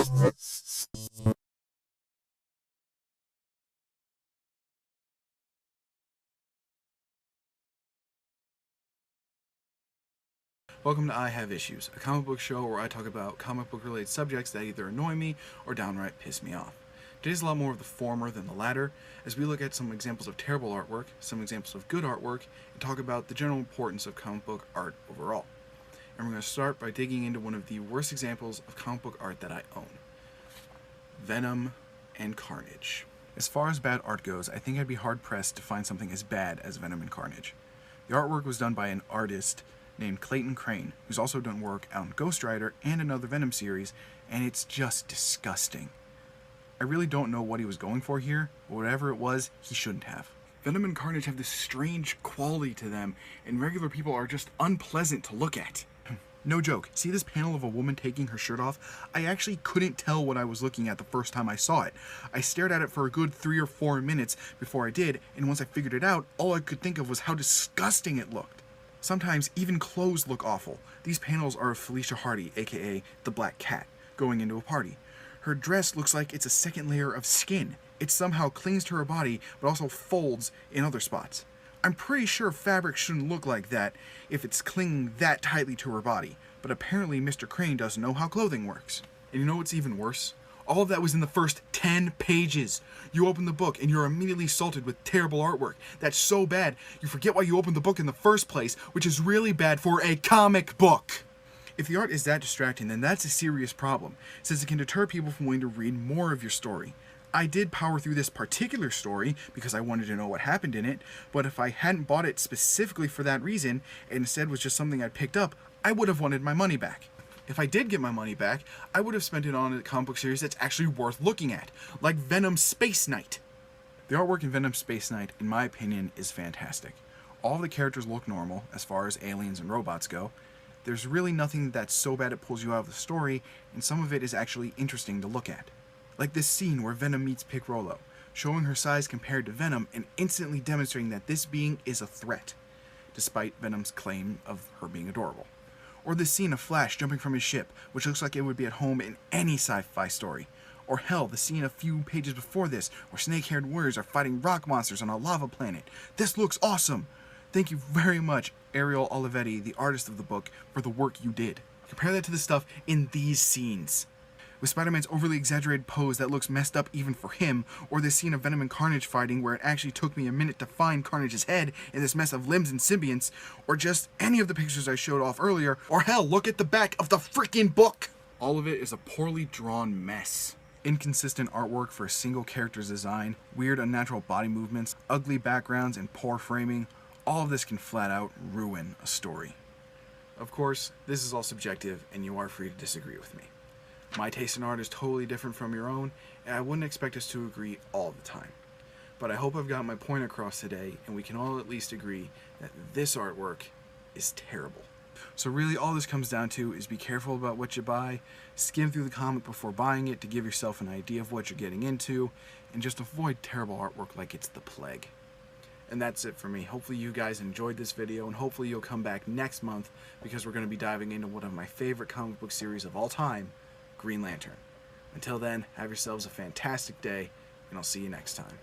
Welcome to I Have Issues, a comic book show where I talk about comic book related subjects that either annoy me or downright piss me off. Today's a lot more of the former than the latter, as we look at some examples of terrible artwork, some examples of good artwork, and talk about the general importance of comic book art overall. And we're going to start by digging into one of the worst examples of comic book art that I own. Venom and Carnage. As far as bad art goes, I think I'd be hard-pressed to find something as bad as Venom and Carnage. The artwork was done by an artist named Clayton Crane, who's also done work on Ghost Rider and another Venom series, and it's just disgusting. I really don't know what he was going for here, but whatever it was, he shouldn't have. Venom and Carnage have this strange quality to them, and regular people are just unpleasant to look at. No joke, see this panel of a woman taking her shirt off? I actually couldn't tell what I was looking at the first time I saw it. I stared at it for a good 3 or 4 minutes before I did, and once I figured it out, all I could think of was how disgusting it looked. Sometimes even clothes look awful. These panels are of Felicia Hardy, aka the Black Cat, going into a party. Her dress looks like it's a second layer of skin. It somehow clings to her body, but also folds in other spots. I'm pretty sure fabric shouldn't look like that if it's clinging that tightly to her body, but apparently Mr. Crane doesn't know how clothing works. And you know what's even worse? All of that was in the first 10 pages. You open the book and you're immediately assaulted with terrible artwork. That's so bad, you forget why you opened the book in the first place, which is really bad for a comic book. If the art is that distracting, then that's a serious problem, since it can deter people from wanting to read more of your story. I did power through this particular story because I wanted to know what happened in it, but if I hadn't bought it specifically for that reason, and instead was just something I picked up, I would have wanted my money back. If I did get my money back, I would have spent it on a comic book series that's actually worth looking at, like Venom Space Knight. The artwork in Venom Space Knight, in my opinion, is fantastic. All of the characters look normal, as far as aliens and robots go. There's really nothing that's so bad it pulls you out of the story, and some of it is actually interesting to look at. Like this scene where Venom meets Pickrollo, showing her size compared to Venom and instantly demonstrating that this being is a threat, despite Venom's claim of her being adorable. Or the scene of Flash jumping from his ship, which looks like it would be at home in any sci-fi story. Or hell, the scene a few pages before this, where snake-haired warriors are fighting rock monsters on a lava planet. This looks awesome! Thank you very much, Ariel Olivetti, the artist of the book, for the work you did. Compare that to the stuff in these scenes. With Spider-Man's overly exaggerated pose that looks messed up even for him, or this scene of Venom and Carnage fighting where it actually took me a minute to find Carnage's head in this mess of limbs and symbionts, or just any of the pictures I showed off earlier, or hell, look at the back of the freaking book! All of it is a poorly drawn mess. Inconsistent artwork for a single character's design, weird unnatural body movements, ugly backgrounds, and poor framing. All of this can flat out ruin a story. Of course, this is all subjective, and you are free to disagree with me. My taste in art is totally different from your own, and I wouldn't expect us to agree all the time. But I hope I've got my point across today, and we can all at least agree that this artwork is terrible. So really all this comes down to is be careful about what you buy, skim through the comic before buying it to give yourself an idea of what you're getting into, and just avoid terrible artwork like it's the plague. And that's it for me. Hopefully you guys enjoyed this video, and hopefully you'll come back next month because we're going to be diving into one of my favorite comic book series of all time, Green Lantern. Until then, have yourselves a fantastic day, and I'll see you next time.